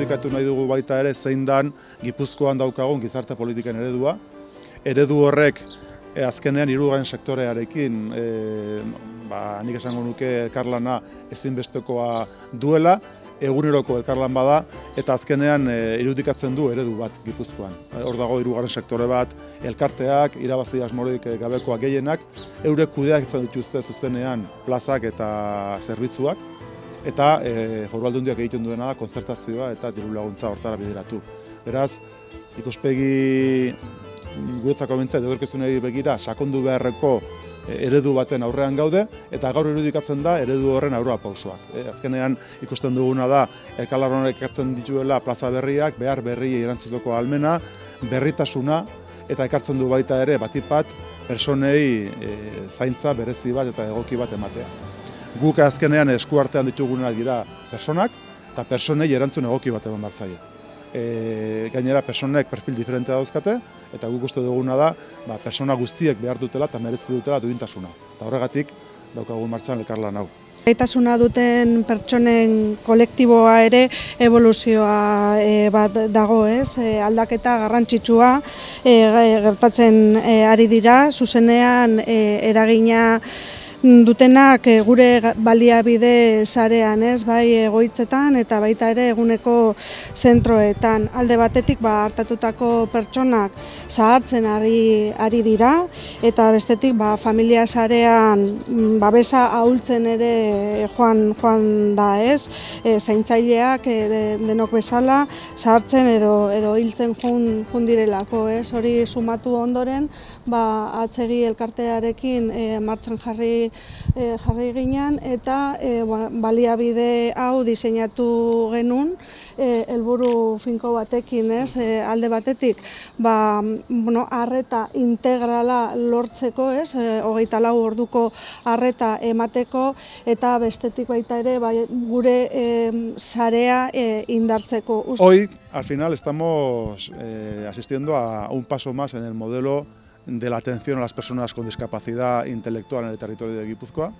irudikatu nahi dugu baita ere zein dan Gipuzkoan daukagun gizarte politiken eredua. Eredu horrek azkenean hirugarren sektorearekin nik esango nuke elkarlana ezinbestekoa duela, eguneroko elkarlan bada, eta azkenean irudikatzen du eredu bat Gipuzkoan. Hor dago hirugarren sektore bat, elkarteak, irabazi asmorik gabekoak gehienak, eurek kudeatzen dituzte zuzenean plazak eta zerbitzuak, eta Foru Aldundiak egiten duena da kontzertazioa eta diru laguntza hortara bideratu. Beraz, ikuspegi guretzako behintzat etorkizunari begira sakondu beharreko eredu baten aurrean gaude, eta gaur irudikatzen da eredu horren aurrerapausoak. Azkenean ikusten duguna da elkarlan honek ekartzen dituela plaza berriak, behar berriei erantzuteko ahalmena, berritasuna, eta ekartzen du baita ere batik bat pertsonei zaintza berezi bat eta egoki bat ematea. Guk azkenean eskuartean ditugunak dira pertsonak, eta pertsonei erantzun egoki bat eman behar zaie. Gainera, pertsonek perfil diferentea dauzkate, eta guk uste duguna da, pertsona guztiek behar dutela eta merezi dutela duintasuna. Eta horregatik, daukagun martxan elkarlan hau. Gaitasuna duten pertsonen kolektiboa ere eboluzioa bat dago, ez? Aldaketa garrantzitsua gertatzen ari dira, zuzenean eragina dutenak gure baliabide sarean, ez, bai egoitzetan eta baita ere eguneko zentroetan. Alde batetik hartatutako pertsonak zahartzen ari dira, eta bestetik familia sarean babesa ahultzen ere joan da, ez, zaintzaileak denok bezala zahartzen edo hiltzen joan direlako, ez, hori sumatu ondoren atzegi elkartearekin martxan jarri ginen, eta baliabide hau diseinatu genuen helburu finko batekin, ez, alde batetik arreta integrala lortzeko, ez, 24 orduko arreta emateko, eta bestetik baita ere gure sarea indartzeko. Hoy, al final, estamos asistiendo a un paso más en el modelo de la atención a las personas con discapacidad intelectual en el territorio de Guipúzcoa,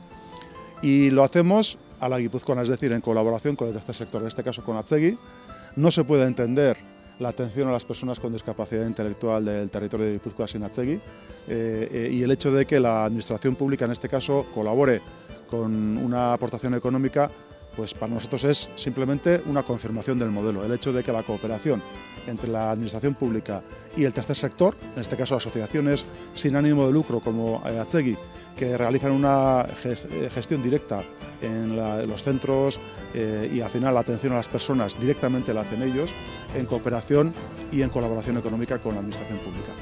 y lo hacemos a la guipuzcoana, es decir, en colaboración con el tercer sector, en este caso con Atzegi. No se puede entender la atención a las personas con discapacidad intelectual del territorio de Guipúzcoa sin Atzegi, y el hecho de que la administración pública en este caso colabore con una aportación económica, pues para nosotros es simplemente una confirmación del modelo. El hecho de que la cooperación entre la administración pública y el tercer sector, en este caso asociaciones sin ánimo de lucro como Atzegi, que realizan una gestión directa en los centros y al final la atención a las personas directamente la hacen ellos, en cooperación y en colaboración económica con la administración pública.